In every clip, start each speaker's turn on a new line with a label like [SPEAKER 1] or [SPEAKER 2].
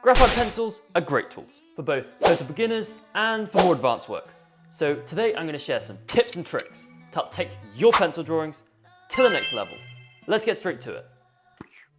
[SPEAKER 1] Graphite pencils are great tools for both total beginners and for more advanced work. So today I'm going to share some tips and tricks to help take your pencil drawings to the next level. Let's get straight to it.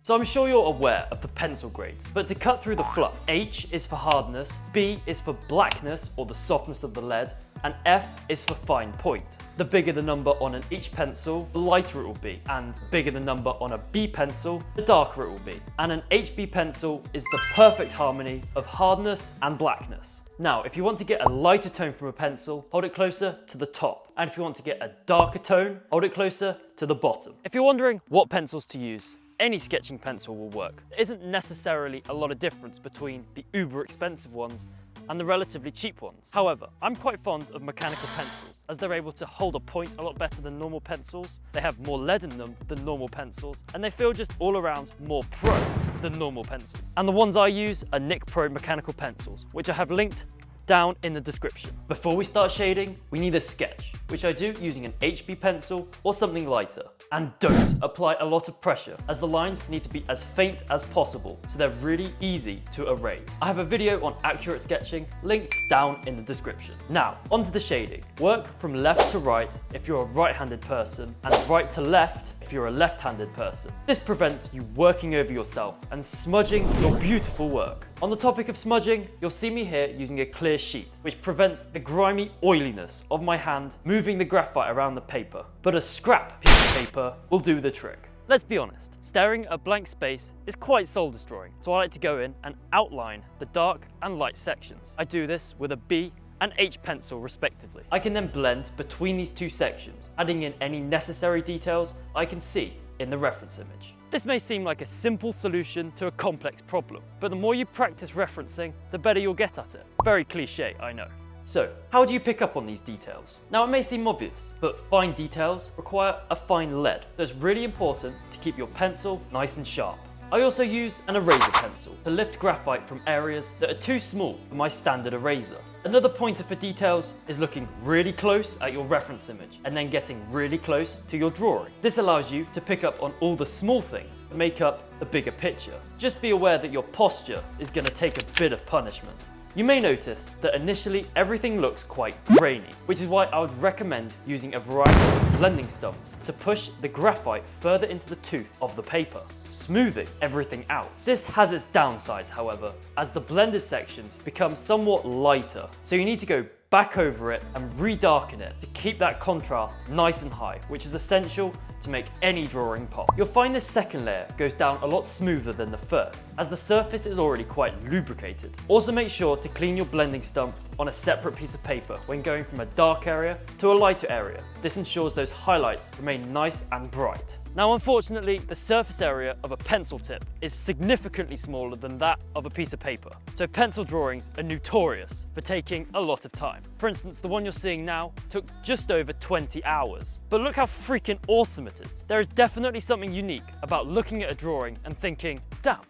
[SPEAKER 1] So I'm sure you're aware of the pencil grades, but to cut through the fluff, H is for hardness, B is for blackness or the softness of the lead, and F is for fine point. The bigger the number on an H pencil, the lighter it will be, and the bigger the number on a B pencil, the darker it will be. And an HB pencil is the perfect harmony of hardness and blackness. Now, if you want to get a lighter tone from a pencil, hold it closer to the top. And if you want to get a darker tone, hold it closer to the bottom. If you're wondering what pencils to use, any sketching pencil will work. There isn't necessarily a lot of difference between the uber expensive ones and the relatively cheap ones. However, I'm quite fond of mechanical pencils as they're able to hold a point a lot better than normal pencils, they have more lead in them than normal pencils, and they feel just all around more pro than normal pencils. And the ones I use are Nick Pro mechanical pencils, which I have linked down in the description. Before we start shading, we need a sketch, which I do using an HB pencil or something lighter. And don't apply a lot of pressure, as the lines need to be as faint as possible, so they're really easy to erase. I have a video on accurate sketching linked down in the description. Now, onto the shading. Work from left to right if you're a right-handed person, and right to left if you're a left-handed person. This prevents you working over yourself and smudging your beautiful work. On the topic of smudging, you'll see me here using a clear sheet, which prevents the grimy oiliness of my hand moving the graphite around the paper. But a scrap piece of paper will do the trick. Let's be honest, staring at a blank space is quite soul destroying, so I like to go in and outline the dark and light sections. I do this with a B and H pencil respectively. I can then blend between these two sections, adding in any necessary details I can see in the reference image. This may seem like a simple solution to a complex problem, but the more you practice referencing, the better you'll get at it. Very cliche, I know. So, how do you pick up on these details? Now, it may seem obvious, but fine details require a fine lead. So it's really important to keep your pencil nice and sharp. I also use an eraser pencil to lift graphite from areas that are too small for my standard eraser. Another pointer for details is looking really close at your reference image and then getting really close to your drawing. This allows you to pick up on all the small things that make up the bigger picture. Just be aware that your posture is going to take a bit of punishment. You may notice that initially everything looks quite grainy, which is why I would recommend using a variety of blending stumps to push the graphite further into the tooth of the paper, smoothing everything out. This has its downsides, however, as the blended sections become somewhat lighter, so you need to go back over it and redarken it to keep that contrast nice and high, which is essential to make any drawing pop. You'll find this second layer goes down a lot smoother than the first, as the surface is already quite lubricated. Also make sure to clean your blending stump on a separate piece of paper when going from a dark area to a lighter area. This ensures those highlights remain nice and bright. Now, unfortunately, the surface area of a pencil tip is significantly smaller than that of a piece of paper. So pencil drawings are notorious for taking a lot of time. For instance, the one you're seeing now took just over 20 hours. But look how freaking awesome it is. There is definitely something unique about looking at a drawing and thinking, damn,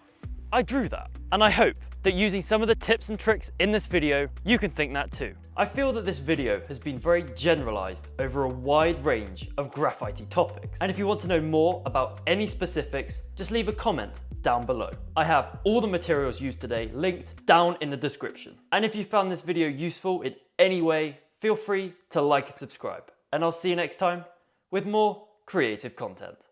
[SPEAKER 1] I drew that. And I hope that using some of the tips and tricks in this video, you can think that too. I feel that this video has been very generalized over a wide range of graphite topics. And if you want to know more about any specifics, just leave a comment down below. I have all the materials used today linked down in the description. And if you found this video useful in any way, feel free to like and subscribe. And I'll see you next time with more creative content.